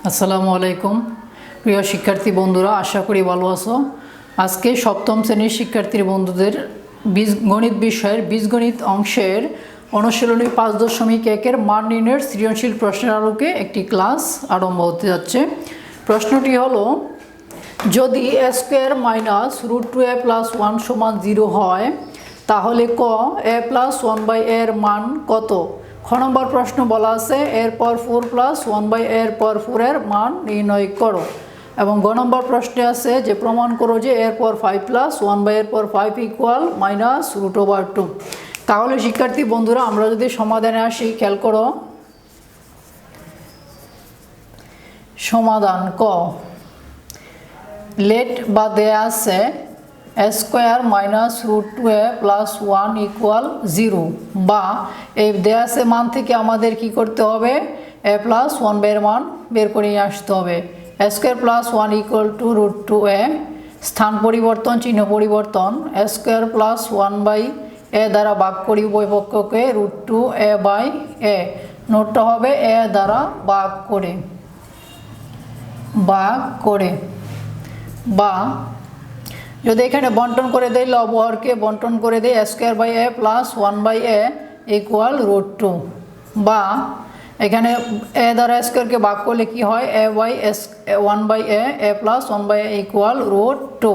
আসসালামু আলাইকুম প্রিয় শিক্ষার্থী বন্ধুরা, আশা করি ভালো আছো। আজকে সপ্তম শ্রেণীর শিক্ষার্থী বন্ধুদের গণিত বিষয়ের বীজগণিত অংশের অনুশীলনী 5.1 মান নির্ণয়ের সৃজনশীল প্রশ্নের আলোকে একটি ক্লাস আরম্ভ হতে যাচ্ছে। প্রশ্নটি হলো, যদি a স্কোয়ার মাইনাস √2a + 1 = 0 হয় তাহলে ক a + 1/a এর মান কত? খ নম্বর প্রশ্ন বলা আছে এর পর 4 + 1/a এর পর 4 এর মান নির্ণয় করো, এবং গ নম্বর প্রশ্নে আছে যে প্রমাণ করো যে এর পর 5 + 1/a এর পর 5 = -√2। তাহলে শিক্ষার্থী বন্ধুরা, আমরা যদি সমাধানে আসি, খেয়াল করো সমাধান। ক লেট বা দেয়া আছে a স্কোয়ার মাইনাস √2a + 1 = 0, বা এই দেয়া আছে মান থেকে আমাদের কি করতে হবে? a + 1/a এর মান বের করে নিয়ে আসতে হবে। a স্কোয়ার + 1 = √2a, স্থান পরিবর্তন, চিহ্ন পরিবর্তন। a স্কোয়ার + 1/a দ্বারা ভাগ করি উভয় পক্ষকে √2a/a, নোটটা হবে a দ্বারা ভাগ করে বা যদি এখানে বন্টন করে দেই, লবহরকে বন্টন করে দেই a স্কোয়ার / a + 1/a = √2, বা এখানে a দ্বারা স্কোয়ারকে ভাগ করলে কি হয়? a/1/a + 1/a = √2।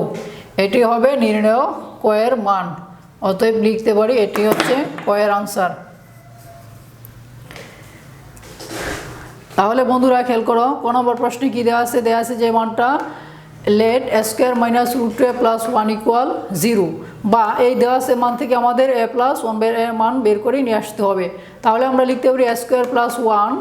এটি হবে নির্ণেয় ক এর মান। অতএব লিখতে পারি এটি হচ্ছে ক এর আনসার। তাহলে বন্ধুরা খেয়াল করো, কোন নম্বর প্রশ্নে কি দেওয়া আছে? দেওয়া আছে যে মানটা late a square minus √2a + 1 = 0, বা এই দেওয়া আছে মান থেকে আমাদের a + 1/a এর মান বের করে নিয়ে আসতে হবে। তাহলে আমরা লিখতে পারি a স্কোয়ার + 1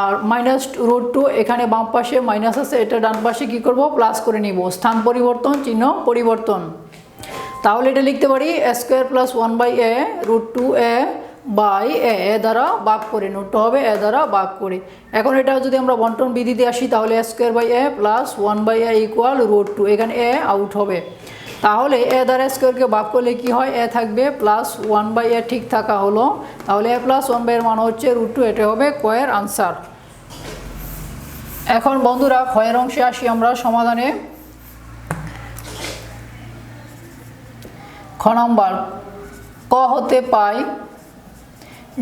আর -√2, এখানে বাম পাশে মাইনাস আছে, এটা ডান পাশে কি করব? প্লাস করে নিব। স্থান পরিবর্তন, চিহ্ন পরিবর্তন। তাহলে এটা লিখতে পারি a স্কোয়ার + 1/a √2a/a দ্বারা ভাগ করে, নোটটা হবে a দ্বারা ভাগ করে। এখন এটা যদি আমরা বন্টন বিধিতে আসি, তাহলে a স্কোয়ার / a + 1/a = √2, এখানে a আউট হবে। তাহলে a দ্বারা স্কোয়ারকে ভাগ করলে কি হয়? a থাকবে +1/a, ঠিক থাকা হলো। তাহলে a + 1/a এর মান হচ্ছে √2, এটা হবে ক এর আনসার। এখন বন্ধুরা খ এর অংশে আসি আমরা সমাধানে। খ নম্বর ক হতে পাই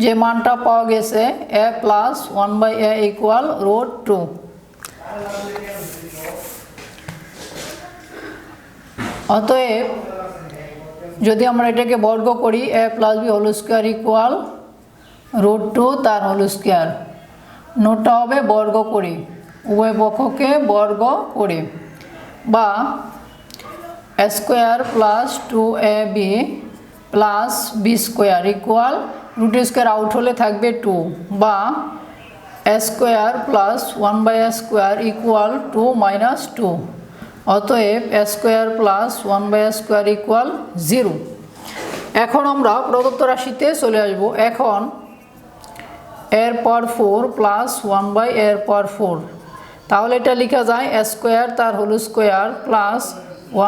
যে মানটা পাওয়া গেছে a + 1/a = √2। অতএব যদি আমরা এটাকে বর্গ করি a + b হোল স্কোয়ার = √2 তার হোল স্কোয়ার, নোটটা হবে বর্গ করি, উভয় পক্ষকে বর্গ করে, বা a square + 2ab + b square = √2 out হলে থাকবে 2, বা a স্কোয়ার + 1/a স্কোয়ার = 2 - 2। অতএব a স্কোয়ার + 1/a স্কোয়ার = 0। এখন আমরা প্রদত্ত রাশিতে চলে আসব। এখন এর পর 4 + 1/a এর পর 4, তাহলে এটা লেখা যায় a স্কোয়ার তার হোল স্কোয়ার +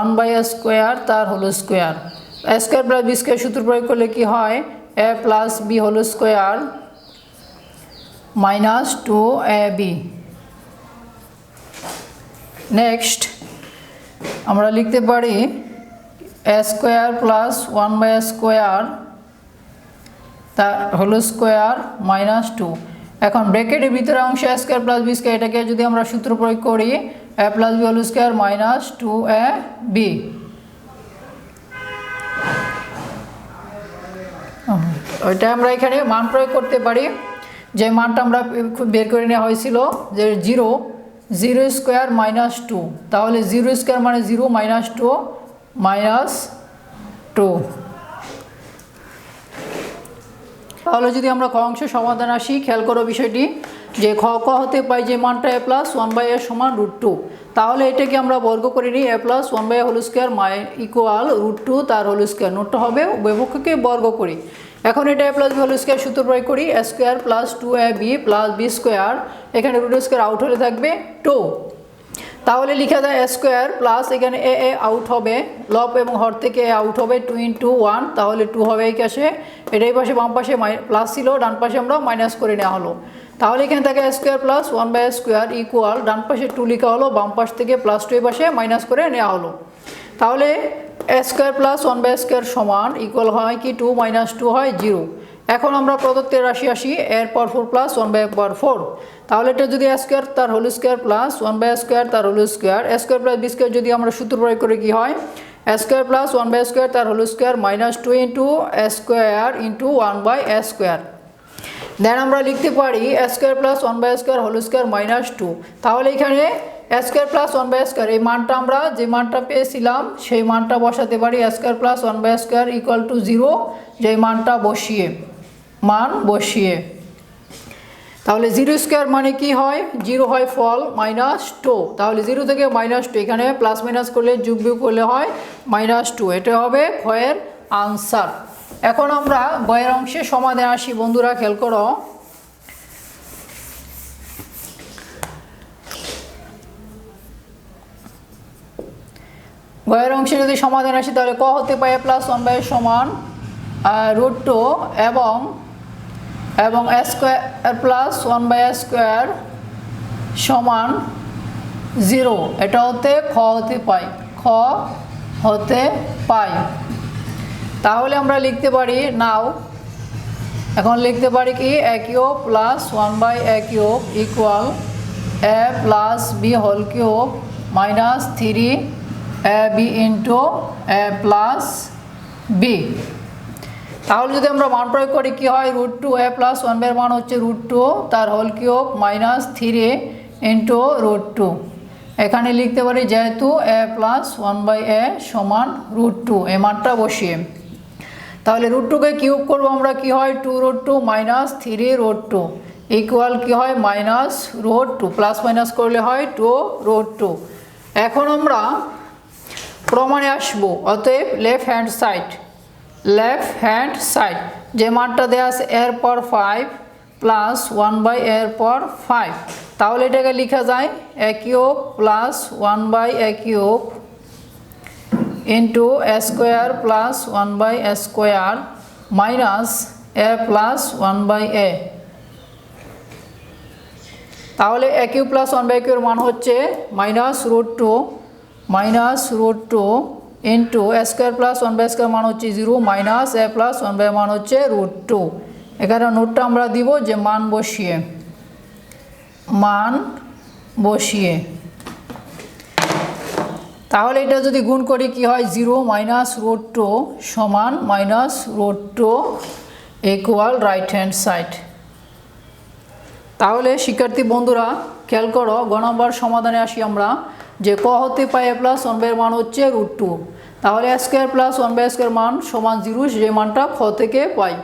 1/a স্কোয়ার তার whole square. a square + b square সূত্র প্রয়োগ করলে কি হয়? a + b whole square - 2ab। Next আমরা লিখতে পারি a স্কোয়ার + 1/a স্কোয়ার তার হোল স্কোয়ার - 2। এখন ব্র্যাকেটের ভিতরে অংশ a স্কোয়ার + b স্কোয়ার, এটাকে যদি আমরা সূত্র প্রয়োগ করি a + b whole square - 2ab। ওইটা আমরা এখানে মান প্রয়োগ করতে পারি, যে মানটা আমরা বের করে নেওয়া হয়েছিল যে 0 স্কোয়ার - 2, তাহলে 0 স্কোয়ার মানে 0 - 2 -2। তাহলে যদি আমরা খ অংশ সমাধান আসি, খেয়াল করো বিষয়টি যে ক হতে পাই যে মানটা a + 1/a = √2, তাহলে এটাকে আমরা বর্গ করে নিই a + 1/a হোল স্কোয়ার = √2 তার হোল স্কোয়ার, নোটটা হবে উভয় পক্ষকে বর্গ করি। এখন এটা a + b হোল স্কোয়ার সূত্র প্রয়োগ করি a square + 2ab + b square, এখানে √2 আউট হলে থাকবে 2। তাহলে লেখা যায় a স্কোয়ার প্লাস এখানে a আউট হবে, লব এবং হর থেকে a আউট হবে 2 × 1, তাহলে 2 হবে এই পাশে, এটাই পাশে বাম পাশে প্লাস ছিল, ডান পাশে আমরা মাইনাস করে নেওয়া হলো। তাহলে এখানে থাকে A square plus 1/a square equal, ডান পাশে 2 লেখা হলো, বাম পাশ থেকে +2 এ পাশে মাইনাস করে নেওয়া হলো। তাহলে এ স্কোয়ার প্লাস 1/a স্কোয়ার সমান ইকুয়াল হয় কি 2 - 2 হয় 0। এখন আমরা প্রদত্তের রাশি আসি এর পাওয়ার 4 প্লাস 1/a পাওয়ার 4। তাহলে এটা যদি এ স্কোয়ার তার whole square plus 1/a square তার whole square, A square plus B square যদি আমরা সূত্র প্রয়োগ করে কি হয়, A square plus 1/a square তার whole square -2 into A square into 1/a square. Then আমরা লিখতে পারি A square plus 1/a square whole square -2। তাহলে এখানে এ স্কোয়ার প্লাস 1/a স্কোয়ার এই মানটা আমরা যে মানটা পেয়েছিলাম সেই মানটা বসাতে পারি, A square plus 1/a square equal to 0, যেই মানটা বসিয়ে তাহলে 0 স্কোয়ার মানে কি হয়, 0 হয় ফল -2। তাহলে 0 থেকে -2 এখানে প্লাস মাইনাস করলে যোগ বিয়োগ করলে হয় -2। এটা হবে ক্ষয়ের আনসার। এখন আমরা বইয়ের অংশে সমাধানে আসি বন্ধুরা, খেয়াল করো। বইয়ের অংশে যদি সমাধান আসি তাহলে ক হতে পারে প্লাস 1/a সমান √2 এবং এ স্কোয়ার প্লাস 1/a স্কোয়ার সমান 0। এটা হতে খ হতে পাই। তাহলে আমরা লিখতে পারি নাও, এখন লিখতে পারি কি a cube plus 1/a cube equal a plus b whole cube minus 3ab into a plus b। তাহলে যদি আমরা মান প্রয়োগ করি কি হয়, √2 a প্লাস 1/a মান হচ্ছে √2 তার হোল কিউব মাইনাস 3 ইন্টু √2। এখানে লিখতে পারি যেহেতু a প্লাস 1/a সমান √2 এই মানটা বসিয়ে, তাহলে √2 কে কিউব করবো আমরা কি হয় 2√2 মাইনাস 3√2 ইকুয়াল কি হয় -√2, প্লাস মাইনাস করলে হয় 2√2। এখন আমরা প্রমাণে আসবো, অতএব লেফট হ্যান্ড সাইড যে মানটা দেওয়া আছে এর পর 5 প্লাস 1/a পর 5। তাহলে এটাকে লেখা যায় a cube plus 1/a cube into A square plus 1/a square minus a plus 1/a। তাহলে a কিউব প্লাস 1/a কিউবের মান হচ্ছে -√2 into A square plus 1/a square মান হচ্ছে 0 মাইনাস a প্লাস 1/a মান হচ্ছে √2। এখানে নোটটা আমরা দিব যে মান বসিয়ে তাহলে এটা যদি গুণ করি কি হয় 0 -√2 সমান -√2 ইকুয়াল রাইট হ্যান্ড সাইড। তাহলে শিক্ষার্থী বন্ধুরা খেয়াল করো, গ নম্বর সমাধানে আসি আমরা, যে ক হতে পাই a প্লাস 1/a মান হচ্ছে √2। তাহলে a square plus 1/a square মান সমান 0, যে মানটা খ থেকে পাই।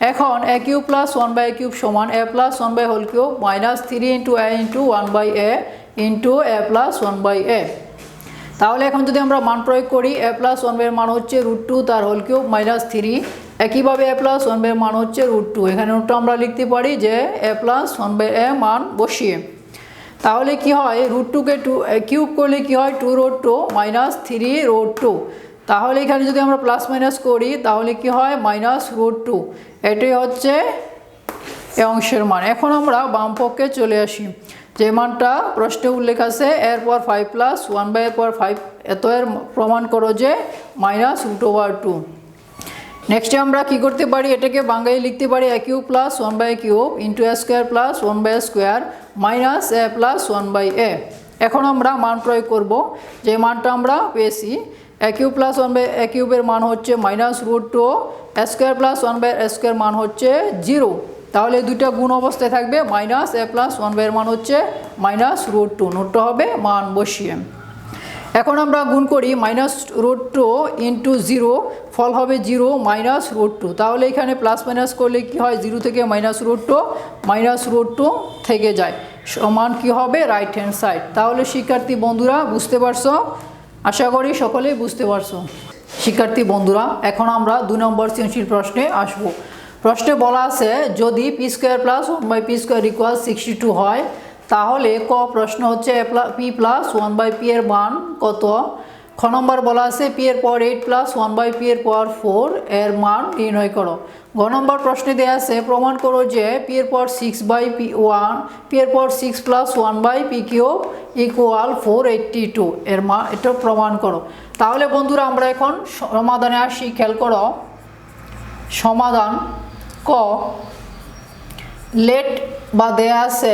এখন a cube plus 1/a cube সমান a plus 1/a whole cube minus 3 into a into 1/a into a plus 1/a। তাহলে এখন যদি আমরা মান প্রয়োগ করি a প্লাস 1/a মান হচ্ছে √2 তার হোল কিউব মাইনাস 3, একইভাবে a প্লাস 1/a মান হচ্ছে √2। এখানে নোটটা আমরা লিখতে পারি যে a প্লাস 1/a মান বসিয়ে, তাহলে কি হয় √2 কে কিউব করলে কি হয় 2√2 মাইনাস 3√2। তাহলে এখানে যদি আমরা প্লাস মাইনাস করি তাহলে কি হয় -√2। এটাই হচ্ছে এ অংশের মান। এখন আমরা বাম পক্ষে চলে আসি, যে মানটা প্রশ্নে উল্লেখ আছে এরপর 5 প্লাস 1/a পর 5, এত এর প্রমাণ করো যে -√2। নেক্সটে আমরা কি করতে পারি, এটাকে বাংলায় লিখতে পারি a cube plus 1/a cube into a square plus 1/a square minus a plus 1/a। এখন আমরা মান প্রয়োগ করব, যে মানটা আমরা পেয়েছি a কিউব প্লাস 1/a কিউবের মান হচ্ছে -√2, a square plus 1/a square মান হচ্ছে 0। তাহলে দুইটা গুণ অবস্থায় থাকবে, মাইনাস a প্লাস 1/a মান হচ্ছে -√2, নোটটা হবে মান বসিয়ে। এখন আমরা গুণ করি -√2 ইন্টু 0, ফল হবে 0 -√2। তাহলে এখানে প্লাস মাইনাস করলে কি হয় 0 থেকে -√2 থেকে যায়, সমান কি হবে রাইট হ্যান্ড সাইড। তাহলে শিক্ষার্থী বন্ধুরা বুঝতে পারছো, আশা করি সকলেই বুঝতে পারছো। শিক্ষার্থী বন্ধুরা এখন আমরা 2 নম্বর সৃজনশীল প্রশ্নে আসবো। প্রশ্নে বলা আছে যদি p square plus 1/p square equal 62 হয়, তাহলে ক প্রশ্ন হচ্ছে p প্লাস 1/p এর মান কত, খ নম্বর বলা আছে পি এর পাওয়ার 8 প্লাস 1/p এর পাওয়ার 4 এর মান নির্ণয় করো। গ নম্বর প্রশ্নে দেওয়া আছে প্রমাণ করো যে পি এর পাওয়ার 6/p1 পি এর পাওয়ার 6 প্লাস 1/p³ ইকুয়াল 482 এর মান, এটা প্রমাণ করো। তাহলে বন্ধুরা আমরা এখন সমাধানে আসি। খেয়াল করো সমাধান। ক লেট বা দেয়া আছে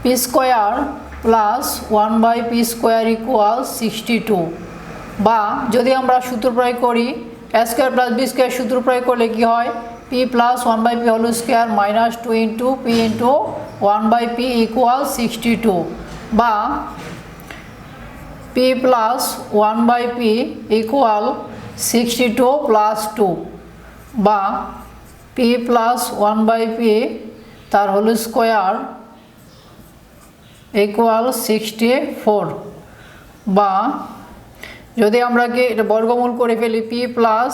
P square plus 1/p² equal 62, বা যদি আমরা সূত্র প্রয়োগ করি a square plus B square সূত্র প্রয়োগ করলে কি হয় p plus 1/p whole square minus 2 into p into 1/p equal 62, বা p plus 1/p equal 62 plus 2, বা p প্লাস 1/p তার হোল স্কোয়ার ইকুয়াল 64, বা যদি আমরা কি এটা বর্গমূল করে ফেলি p প্লাস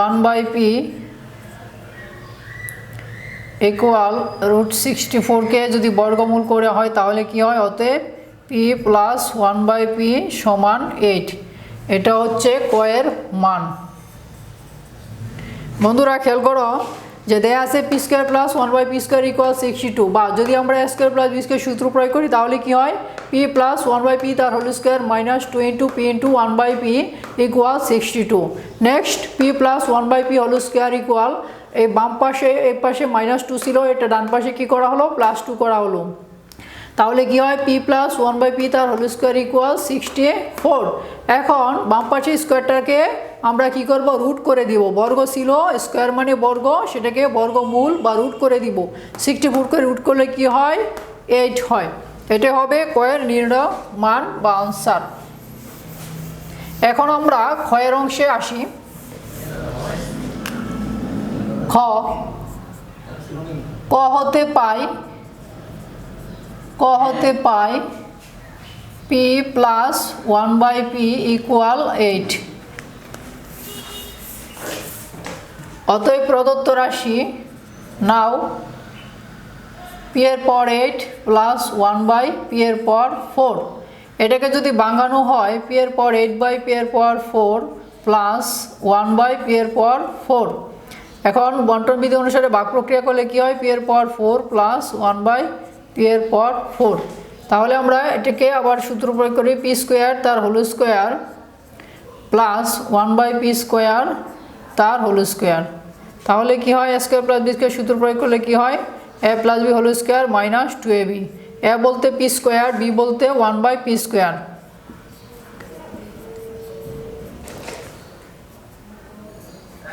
1/p ইকুয়াল √64কে যদি বর্গমূল করে হয় তাহলে কি হয়, অতএব p প্লাস 1/p সমান 8। এটা হচ্ছে ক এর মান। বন্ধুরা খেয়াল করো যে দেয়া আছে P square plus 1/p² equal 62, বা যদি আমরা a square plus B square সূত্র প্রয়োগ করি তাহলে কি হয় p প্লাস 1/p তার whole square minus 2 into p into 1/p equal 62। Next p plus 1/p whole square equal, এই বাম পাশে এই পাশে -2 ছিল, এটা ডান পাশে কি করা হলো +2 করা হলো। তাহলে কি হয় p প্লাস 1/p তার হোল স্কোয়ার ইকুয়াল 64। এখন বাম পাশে স্কোয়ারটাকে আমরা কি করব রুট করে দিব। বর্গ ছিল, স্কোয়ার মানে বর্গ, সেটাকে বর্গমূল বা রুট করে দিব। 64 করে রুট করলে কি হয় 8 হয়। এটা হবে ক এর নির্ণয় মান বা আনসার। এখন আমরা খ এর অংশে আসি। খ ক হতে পাই p প্লাস 1/p ইকুয়াল 8। অতএব প্রদত্ত রাশি নাও p এর পাওয়ার 8 প্লাস 1/p এর পাওয়ার 4, এটাকে যদি ভাঙানো হয় p এর পাওয়ার 8/p এর পাওয়ার 4 প্লাস 1/p এর পাওয়ার 4। এখন বন্টন বিধি অনুসারে ভাগ প্রক্রিয়া করলে কি হয় p এর পাওয়ার 4 প্লাস 1/p এর পাওয়ার 4। তাহলে আমরা এটাকে আবার সূত্র প্রয়োগ করি p স্কোয়ার তার হোল স্কোয়ার প্লাস 1/p² তার হোল স্কোয়ার। তাহলে কি হয় a square plus B square সূত্র প্রয়োগ করলে কি হয় a plus B whole square minus 2ab, a বলতে p স্কোয়ার, b বলতে 1/p²।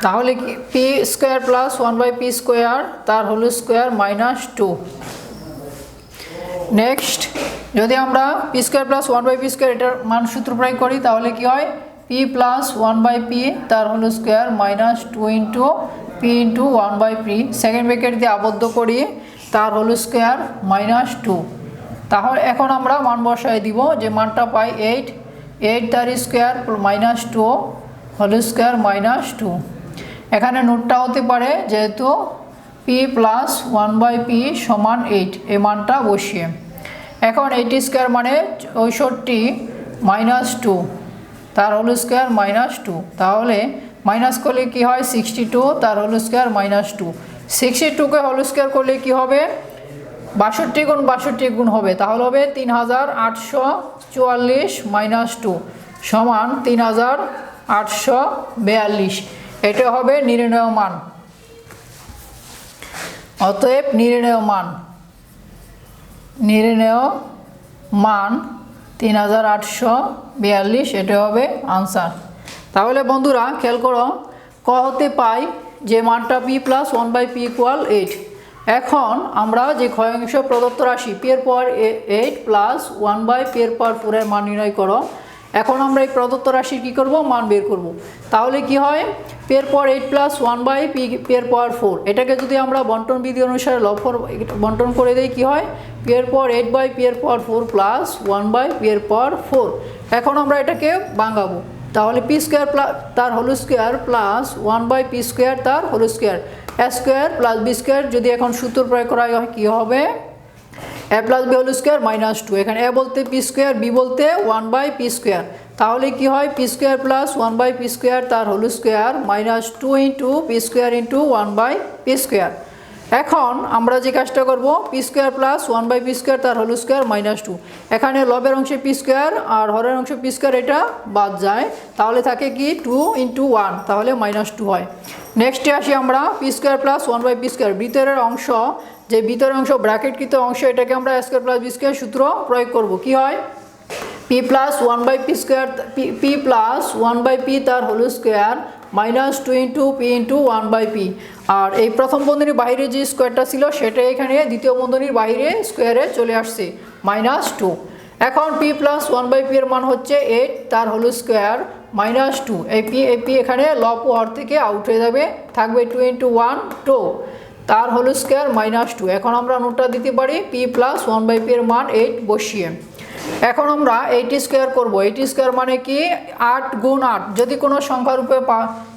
তাহলে কি p স্কোয়ার প্লাস 1/p² তার হোল স্কোয়ার মাইনাস 2। নেক্সট যদি আমরা p স্কোয়ার প্লাস 1/p² এটার মান সূত্র প্রয়োগ করি তাহলে কি হয় p প্লাস 1/p তার whole square minus 2 into p into 1/p second bracket দিয়ে আবদ্ধ করি তার হোল স্কোয়ার মাইনাস 2। তাহলে এখন আমরা মান বসায় দিব, যে মানটা পাই 8 তার square minus 2 whole square minus 2। এখানে নোটটা হতে পারে যেহেতু p প্লাস 1/p সমান 8, এই মানটা বসিয়ে। এখন 8² মানে 64 মাইনাস 2 তার হোল স্কোয়ার মাইনাস 2, তাহলে মাইনাস করলে কি হয় 62 তার হোল স্কোয়ার মাইনাস 2। 62কে হোল স্কোয়ার করলে কি হবে 62 গুণ 62 গুণ হবে, তাহলে হবে 3844 মাইনাস 2 সমান 3842। এটা হবে নির্ণয় মান। অতএব নির্ণয় মান 3842, এটা হবে আনসার। তাহলে বন্ধুরা খেয়াল করো ক হতে পাই যে মানটা p প্লাস 1/p ইকুয়াল 8। এখন আমরা যে ক্ষয় অংশ প্রদত্ত রাশি p এর পাওয়ার 8 প্লাস 1/p এর পাওয়ার 4 এর মান নির্ণয় করো। এখন আমরা এই প্রদত্ত রাশি কি করব মান বের করব। তাহলে কি হয় p এর পাওয়ার 8 প্লাস 1/p এর পাওয়ার 4, এটাকে যদি আমরা বন্টন বিধি অনুসারে লবফর বন্টন করে দেই কি হয় p এর পাওয়ার 8/p এর পাওয়ার 4 প্লাস 1/p এর পাওয়ার 4। এখন আমরা এটাকে ভাঙাবো, তাহলে p স্কোয়ার তার হোল স্কোয়ার প্লাস 1/p² তার whole square, a square plus b square যদি এখন সূত্র প্রয়োগ করা হয় কি হবে A plus B whole square minus two, এখানে এ বলতে পি স্কোয়ার, বি বলতে 1/p স্কোয়ার, তাহলে কি হয় P square plus 1/p square তার whole square minus 2 into P square into 1/p square. এখন আমরা যে কাজটা করব, P square plus 1/p square তার হোল স্কোয়ার মাইনাস 2, এখানে লবের অংশে পি স্কোয়ার আর হরের অংশে পি স্কোয়ার এটা বাদ যায়, তাহলে থাকে কি 2 ইন্টু 1, তাহলে মাইনাস 2 হয়। নেক্সটে আসি আমরা P square plus 1/p square, ভিতরের অংশ যে ভিতরের অংশ ব্র্যাকেটকৃত অংশ এটাকে আমরা A square plus B square সূত্র প্রয়োগ করব, কি হয় P plus 1/p square, P plus 1/p তার whole square minus 2 into P into 1/p, আর এই প্রথম বন্ধনীর বাইরে যে স্কোয়ারটা ছিল সেটা এখানে দ্বিতীয় বন্ধনীর বাইরে স্কোয়ারে চলে আসছে মাইনাস 2। এখন পি প্লাস 1/p এর মান হচ্ছে 8 তার হোল স্কোয়ার মাইনাস 2, এই পি এখানে লব হর থেকে আউট হয়ে যাবে, থাকবে 2 ইন্টু 1 2 তার হোল স্কোয়ার মাইনাস 2। এখন আমরা নোটটা দিতে পারি পি প্লাস 1/p এর মান 8 বসিয়ে। এখন আমরা 8 স্কোয়ার করবো, 8 স্কোয়ার মানে কি 8 গুণ 8, যদি কোনো সংখ্যার উপরে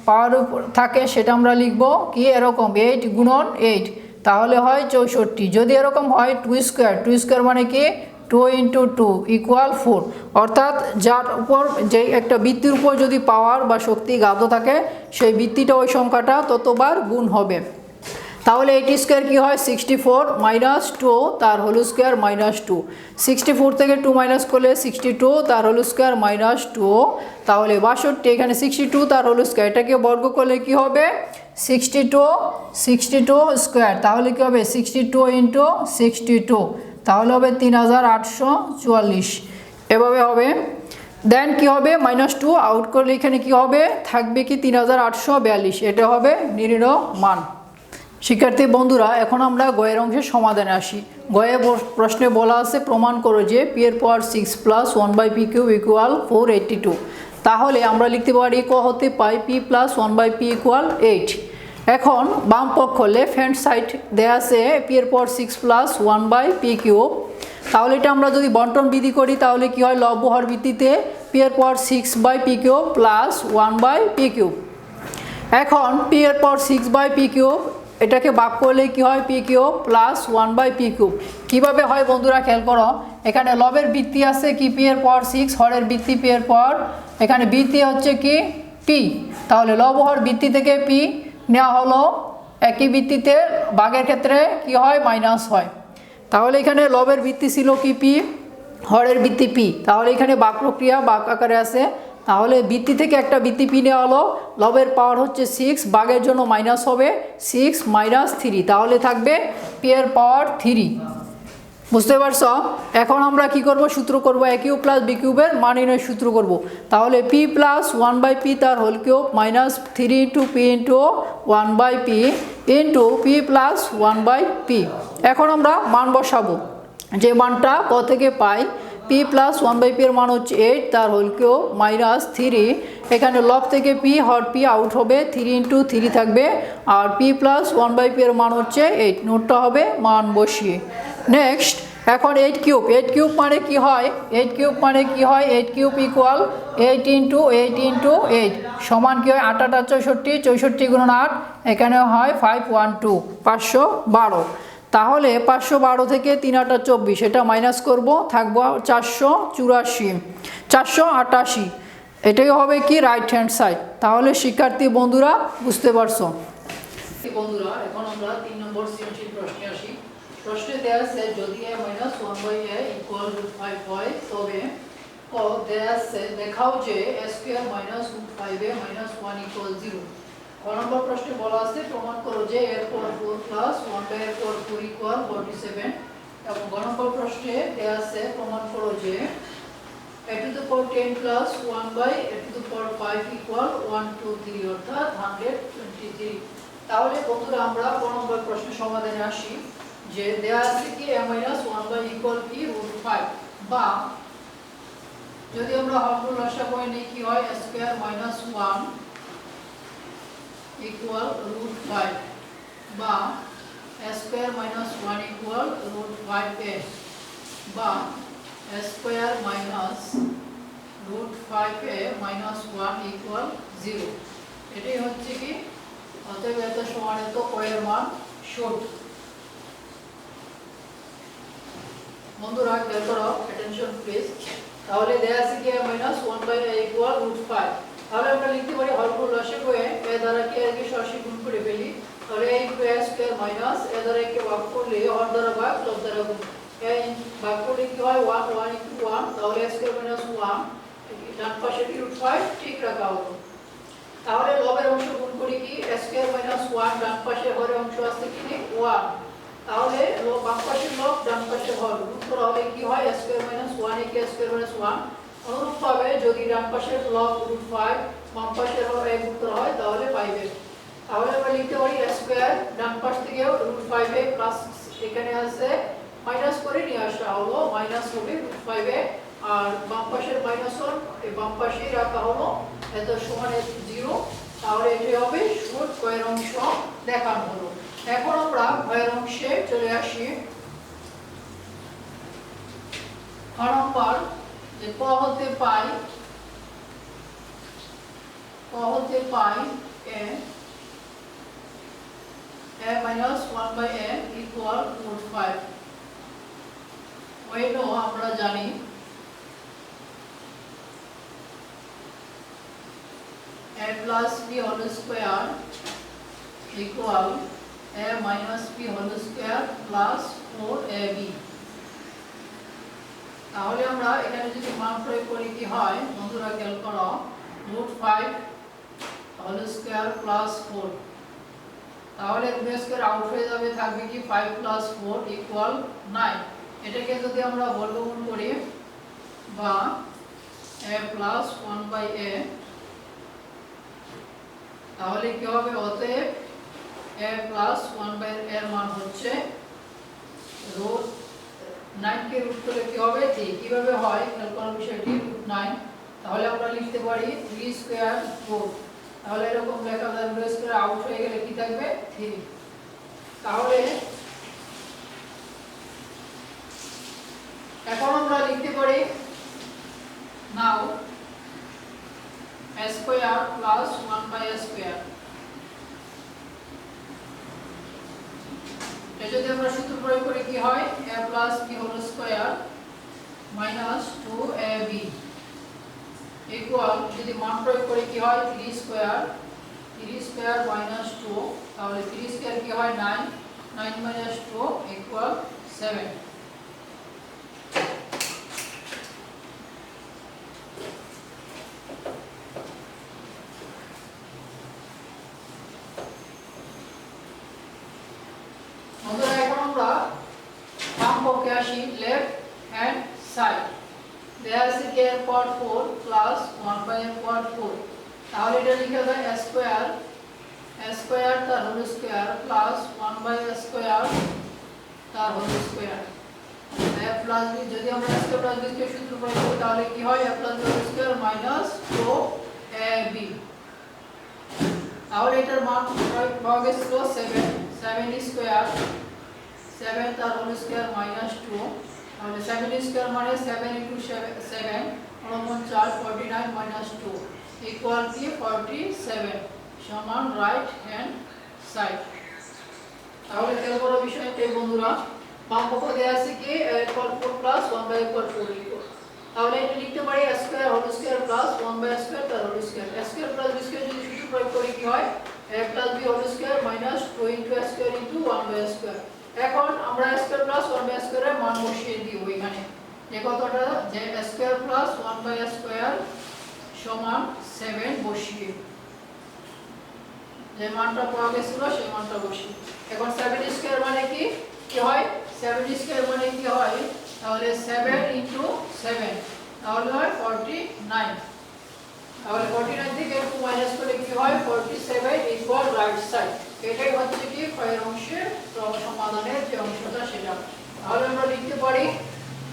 পাওয়ার থাকে সেটা আমরা লিখব কি এরকম 8 গুণন 8, তাহলে হয় 64, যদি এরকম হয় 2 স্কোয়ার, 2 স্কোয়ার মানে কি 2 ইন্টু 2 ইকুয়াল 4, অর্থাৎ যার উপর যে একটা বৃত্তির উপর যদি পাওয়ার বা শক্তি গাঢ় থাকে সেই বৃত্তিটা ওই সংখ্যাটা ততবার গুণ হবে, তাহলে 8 স্কোয়ার কী হয় 64 মাইনাস 2 তার হোল স্কোয়ার মাইনাস 2, 64 থেকে 2 মাইনাস করলে 62 তার হোল স্কোয়ার মাইনাস 2, তাহলে 62, এখানে 62 তার হোল স্কোয়ার, এটাকে বর্গ করলে কি হবে 62 স্কোয়ার, তাহলে কি হবে 62 ইন্টু 62, তাহলে হবে 3844, এভাবে হবে। দেন কি হবে মাইনাস 2 আউট করলে এখানে কি হবে থাকবে কি 3842, এটা হবে নির্ণয় মান। শিক্ষার্থী বন্ধুরা, এখন আমরা গয়ের অংশের সমাধানে আসি। গয়ে প্রশ্নে বলা আছে প্রমাণ করো যে পি এর পাওয়ার 6 প্লাস 1/p কিউব ইকুয়াল 482, তাহলে আমরা লিখতে পারি ক হতে পাই পি প্লাস 1/p ইকুয়াল 8। এখন বাম পক্ষ লেফট হ্যান্ড সাইড দেয়া আছে পি এর পাওয়ার 6 প্লাস 1/p কিউব, তাহলে এটা আমরা যদি বন্টন বিধি করি তাহলে কি হয় লব হর ভিত্তিতে পি এর পাওয়ার 6/p cube plus 1/p cube. এখন পি এর পাওয়ার 6/p কিউব এটাকে ভাগ করলে কি হয় P cube plus 1/p cube. কীভাবে হয় বন্ধুরা খেয়াল করো, এখানে লবের বৃত্তি আছে কি পি এর পাওয়ার 6, হরের বৃত্তি পি এর পাওয়ার, এখানে বৃত্তি হচ্ছে কি পি, তাহলে লব হর বৃত্তি থেকে পি নেওয়া হলো, একই বৃত্তিতে ভাগের ক্ষেত্রে কি হয় মাইনাস হয়, তাহলে এখানে লবের বৃত্তি ছিল কি পি, হরের বৃত্তি পি, তাহলে এখানে ভাগ প্রক্রিয়া ভাগ আকারে আছে, তাহলে বৃত্তি থেকে একটা বৃত্তি পি নেওয়া হলো, লবের পাওয়ার হচ্ছে 6, ভাগের জন্য মাইনাস হবে 6 মাইনাস 3, তাহলে থাকবে পি এর পাওয়ার 3। বুঝতে পারছো? এখন আমরা কি করব সূত্র করব এ কিউব প্লাস বি কিউবের মান নির্ণয়ের সূত্র করব, তাহলে পি প্লাস 1/p তার whole cube minus 3 into P into 1/p into P plus 1/p। এখন আমরা মান বসাবো, যে মানটা ক থেকে পাই পি প্লাস 1/p এর মান হচ্ছে 8 তার হোল কিউব মাইনাস 3, এখানে লব থেকে পি হর পি আউট হবে 3 ইন্টু 3 থাকবে, আর পি প্লাস 1/p এর মান হচ্ছে 8, নোটটা হবে মান বসিয়ে। নেক্সট এখন 8 কিউব মানে কি হয়, 8 কিউব মানে কি হয় 8 কিউব ইকুয়াল 8 ইন্টু 8 সমান কি হয় 8 8 64, 64 গুণন 8, এখানে হয় 512 512, তাহলে 512 থেকে 3 8 24, এটা মাইনাস করব থাকবো 488, এটাই হবে কি রাইট হ্যান্ড সাইড। তাহলে শিক্ষার্থী বন্ধুরা বুঝতে পারছো? বন্ধুরা এখন আমরা 3 নম্বর সৃজনশীল প্রশ্নে আসি। প্রশ্নে দেয়া আছে যদি a - 1/a ইকুয়াল √5 হয় তবে ক দেয়া আছে দেখাও যে a² - √5a - 1 ইকুয়াল 0। ক নম্বর প্রশ্নে বলা আছে প্রমাণ করো যে a এর পাওয়ার 4 প্লাস 1/a এর পাওয়ার 4 ইকুয়াল 47, এবং গ নম্বর প্রশ্নে দেয়া আছে প্রমাণ করো যে a to the power 10 plus 1/a to the power 5 equal 1 2 3 অর্থাৎ 123। তাহলে বন্ধুরা আমরা ক নম্বর প্রশ্নের সমাধানে আসি, যে দেয়া আছে কি a - 1/a ইকুয়াল কি √5, বা যদি আমরা হরফুল ভাষা করে নিই কি হয় a² - 1 ইকুয়াল √5, বা a² - 1 ইকুয়াল √5a, বা a² - √5a - 1 ইকুয়াল 0। এটাই হচ্ছে কি অতএব এত সমান এত ক এর মান শর্ট। বন্ধুরা খেয়াল করো, অ্যাটেনশন প্লিজ। তাহলে দেয়া আছে কি মাইনাস 1/a ইকুয়াল √5। তাহলে আমরা লিখতে পারি হরগুলো লসাগু এ দ্বারা কে আগে সরাসরি গুণ করে ফেলি। তাহলে a * a square minus a দ্বারা কে ভাগ করলে হর দ্বারা ভাগ লব দ্বারা গুণ। a ভাগ করলে কি হয় 1 1 * 1, তাহলে a স্কয়ার মাইনাস 1, ডান পাশে কি √5 ঠিক রাখা হলো। তাহলে লবের অংশ গুণ করি কি a স্কয়ার মাইনাস 1, ডান পাশে হরের অংশ আছে কি 1, তাহলে লব বাম পাশে লব ডান পাশে হর গুণ করা হলে কি হয় a square minus 1 A a square minus 1। অনুরূপভাবে যদি ডান পাশের লব √5 বাম পাশের হর a গুণ করা হয় তাহলে পাইবে। তাহলে আমরা লিখতে পারি a স্কয়ার ডান পাশ থেকে √5a প্লাস এখানে আছে মাইনাস করে নিয়ে আসা হলো, মাইনাস হবে √5a, আর বাম পাশের মাইনাস হল এই বাম পাশে রাখা হলো, এত সমান 0। তাহলে এটি হবে শুধু কয়ের অংশ দেখানো হলো। এখন আমরা ভয়ের অংশে চলে আসি। খ নম্বর যে ক হতে পাই a minus 1/a equal √5। ওইটা আমরা জানি a plus b whole square equal a minus b whole square plus 4ab। তাহলে আমরা এখানে যদি মান প্রয়োগ করি কি হয় বন্ধুরা খেয়াল করো, √5 whole square plus 4, তাহলে b স্কয়ার আউট হয়ে যাবে, থাকবে কি 5 plus 4 equal 9। এটাকে যদি আমরা বর্গমূল করি বা a plus 1/a, তাহলে কি হবে, অতএব a plus 1/a এর মান হচ্ছে √9 কে রুট করলে কি হবে 3। কিভাবে হয় খেয়াল করার বিষয়টি, √9, তাহলে আমরা লিখতে পারি 3 স্কয়ার 4, তাহলে এরকম লেখা যায় b স্কয়ার আউট হয়ে গেলে কি থাকবে 3। তাহলে এখন আমরা লিখতে পারি নাও a square plus 1/a square. এটা যদি আমরা সূত্র প্রয়োগ করি কি হয় a plus b whole square minus 2ab equal, যদি মান প্রয়োগ করি কি হয় 3 স্কয়ার minus 2, তাহলে 3 স্কয়ার কি হয় 9, 9 minus 2 equal 7। বন্ধুরা এখন আমরা বাম পক্ষে আসি, লেফট হ্যান্ড সাইড। দেয়া আছে k এর পাওয়ার 4 প্লাস 1/a এর পাওয়ার 4, তাহলে এটা লিখা যায় a স্কয়ার তার whole square plus 1/a square তার whole square. a plus b, যদি আমরা a স্কয়ার প্লাস b কে সূত্র প্রয়োগ করি তাহলে কি হয় a plus b whole square minus 4ab। তাহলে এটার মান পাওয়া গেছিল 7 স্কয়ার, 7 তার হোল স্কয়ার মাইনাস 2, তাহলে 7 স্কয়ার মানে 7 * 7 49 49 মাইনাস 2 ইকুয়াল কি 47 সমান রাইট হ্যান্ড সাইড। তাহলে খেয়াল করো বিষয়টা বন্ধুরা, বাম পক্ষ দেয়া আছে কি a equal 4 plus 1/a equal 4 equal, তাহলে এটা লিখতে পারি a square whole square plus 1/a square তার whole square. a square plus b square যদি সূত্র প্রয়োগ করি কি হয় a plus b whole square minus 2 * a square * 1/a square. এখন আমরা a square plus 1/a square এর মান বসিয়ে দিব এখানে, যে কতটা, যে a square plus 1/a square সমান 7 বসিয়ে, যে মানটা পাওয়া গেছিল সেই মানটা বসিয়ে। এখন 7 স্কয়ার মানে কি হয় 7 স্কয়ার মানে কি হয়, তাহলে 7 * 7 তাহলে হয় 49, তাহলে 49 থেকে 2 মাইনাস করলে কি হয় 47 ইকুয়াল রাইট সাইড। এটাই হচ্ছে কি ক্ষয়ের অংশের সমাধানের যে অংশটা সেটা। তাহলে আমরা লিখতে পারি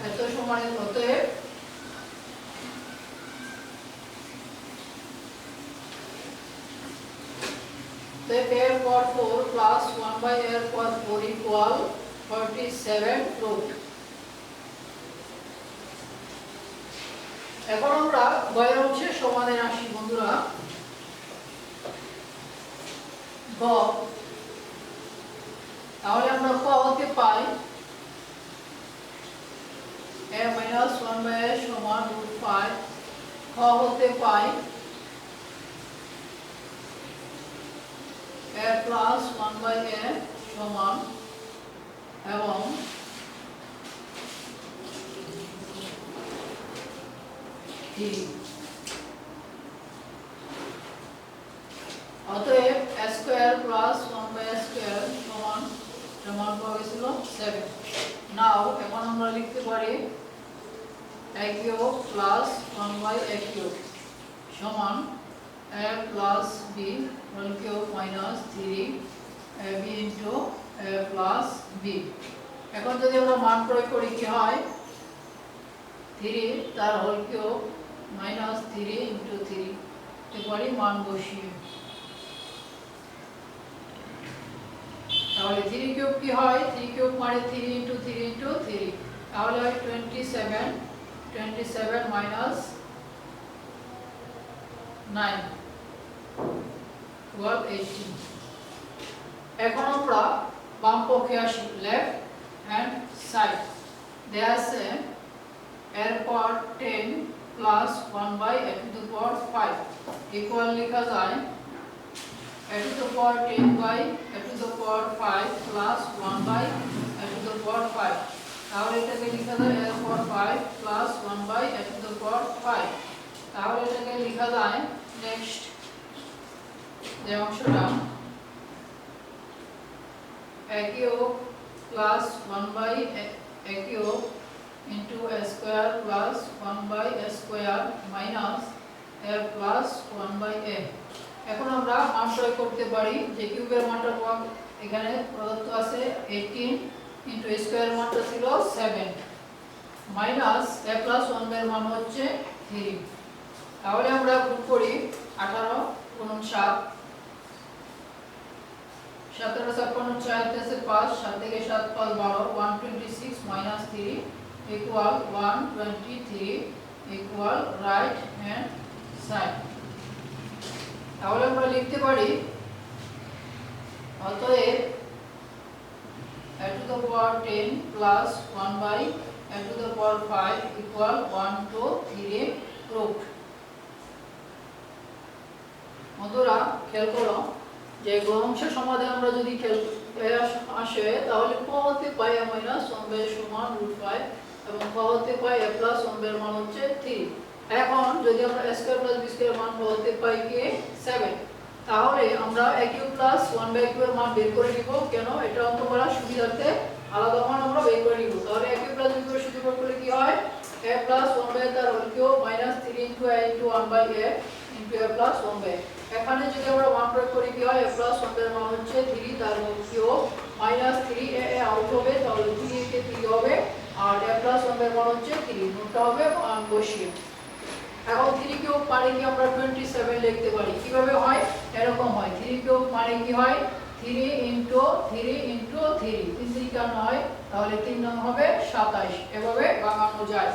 এত সমানের অতএব a এর পাওয়ার 4 প্লাস 1/a এর পাওয়ার 4 ইকুয়াল 47 রুট। এখন আমরা গয়ের অংশের সমাধানে আসি বন্ধুরা। গ, তাহলে আমরা ক হতে পাই মাইনাস ওয়ান বাই এ সমান রুট 5 খ হতে পাই A plus one by A সমান এবং অতএব A square plus one by A square সমান সমান পাওয়া গেছিল 7। নাও এখন আমরা লিখতে পারি a cube plus one by A cube সমান a plus B whole cube minus 3ab into a plus B. এখন যদি আমরা মান প্রয়োগ করি কি হয় 3 তার হোল কিউব মাইনাস 3 ইন্টু 3 এবারে মান বসিয়ে তাহলে 3 কিউব কি হয় 3 কিউব মানে 3 ইন্টু 3 ইন্টু 3 তাহলে হয় 27 মাইনাস 9 12 18। এখন আমরা বাম পক্ষে আসি লেফট হ্যান্ড সাইড দেয়া আছে এর পর 10 plus 1 by a to the power 5 equal লেখা যায় a to the power 10 by a to the power 5 plus 1 by a to the power 5 তাহলে এটাকে লেখা যায় a to the power 5 plus 1 by a to the power 5 তাহলে এটাকে লেখা যায় নেক্সট যে অংশটা a cube plus 1 by a cube into a square plus 1 by a square minus a plus 1 by a। এখন আমরা মান প্রয়োগ করতে পারি যে কিউবের মানটা এখানে প্রদত্ত আছে 18 ইনটু a স্কয়ার মানটা ছিল 7 মাইনাস a প্লাস 1 এর মান হচ্ছে 3। তাহলে আমরা গুণ করি 18 গুণন 7 7 এর 56 4 আছে 5 7 থেকে 7 5 12 126 minus 3 equal 123 equal right hand side. তাহলে আমরা লিখতে পারি অতএব a to the power 10 plus 1 by a to the power 5 equal 1 to 3 root। বন্ধুরা খেয়াল করো যে গণাংশের সমাধান আমরা যদি আসে তাহলে ক হতে পাই a minus 1 by সমান √5 এবং ক হতে পাই a plus 1 এর মান হচ্ছে 3। এখন যদি আমরা a square plus b square মান হতে পাই কি 7 তাহলে আমরা a cube plus 1 by cube এর মান বের করে নিব। কেন এটা অঙ্ক করার সুবিধার্থে আলাদা মান আমরা বের করে নিব। তাহলে a cube plus b cube সূত্র প্রয়োগ করলে কি হয় a প্লাস 1 বাই তার whole cube minus 3 into a into 1 by a into a plus 1 by. এখানে যদি আমরা মান প্রয়োগ করি কি হয় a প্লাস 1 এর মান হচ্ছে 3 তার whole cube minus 3 a out হবে তাহলে 3 কে 3 হবে আর a প্লাস 1 এর মান হচ্ছে 3 নোটটা হবে বসিয়ে। এখন 3 কিউব মানে কি আমরা 27 লিখতে পারি কিভাবে হয় এরকম হয় 3 কিউব মানে কি হয় 3 ইনটু 3 ইনটু 3 3 3 কার হয় তাহলে 3 নং হবে 27 এভাবে ভাঙানো যায়।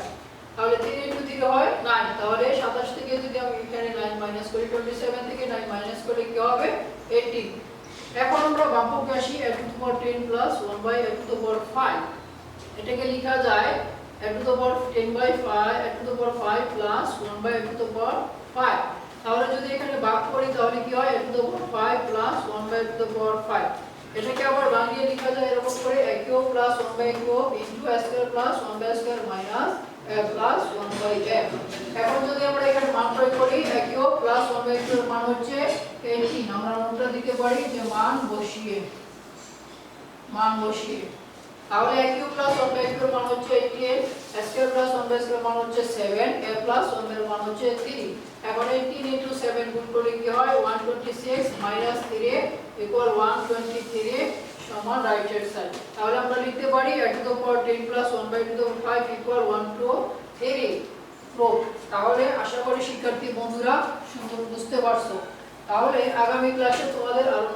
তাহলে 3 ইনটু 3 হয় 9 তাহলে 27 থেকে যদি আমি এখানে 9 মাইনাস করি 27 থেকে 9 মাইনাস করলে কি হবে 18। এখন আমরা বাম পক্ষে আসি a to the power 10 plus 1 by a to the power 5 এটাকে লেখা যায় a to the power 10 by 5 a to the power 5 plus 1 by a to the power 5 তাহলে যদি এখানে ভাগ করি তাহলে কি হয় a to the power 5 plus 1 by a to the power 5 এটাকে আবার ভাঙিয়ে লেখা যায় এরকম করে a cube plus 1 by cube into a square plus 1 by square minus a plus 1 by a। এখন যদি আমরা এখানে মান প্রয়োগ করি a cube plus 1 by cube মান হচ্ছে 18 আমরা নোটটা দিতে পারি যে মান বসিয়ে তাহলে a cube plus 1 by cube মান হচ্ছে 18 a square plus 1 by square মান হচ্ছে 7 a প্লাস 1 এর মান হচ্ছে 3। এখন 18 ইনটু 7 গুণ করলে কি হয় 126 মাইনাস 3 ইকুয়াল 123 সমান রাইট হ্যান্ড সাইড। তাহলে আমরা লিখতে পারি a to the power 10 plus 1 by to the power 5 equal 123 proof. তাহলে আশা করি শিক্ষার্থী বন্ধুরা সুন্দর বুঝতে পারছো। তাহলে আগামী ক্লাসে তোমাদের আরো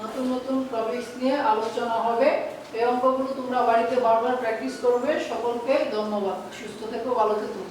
নতুন নতুন টপিকস নিয়ে আলোচনা হবে। এই অঙ্কগুলো তোমরা বাড়িতে বারবার প্র্যাকটিস করবে। সকলকে ধন্যবাদ। সুস্থ থেকো, ভালো থেকো।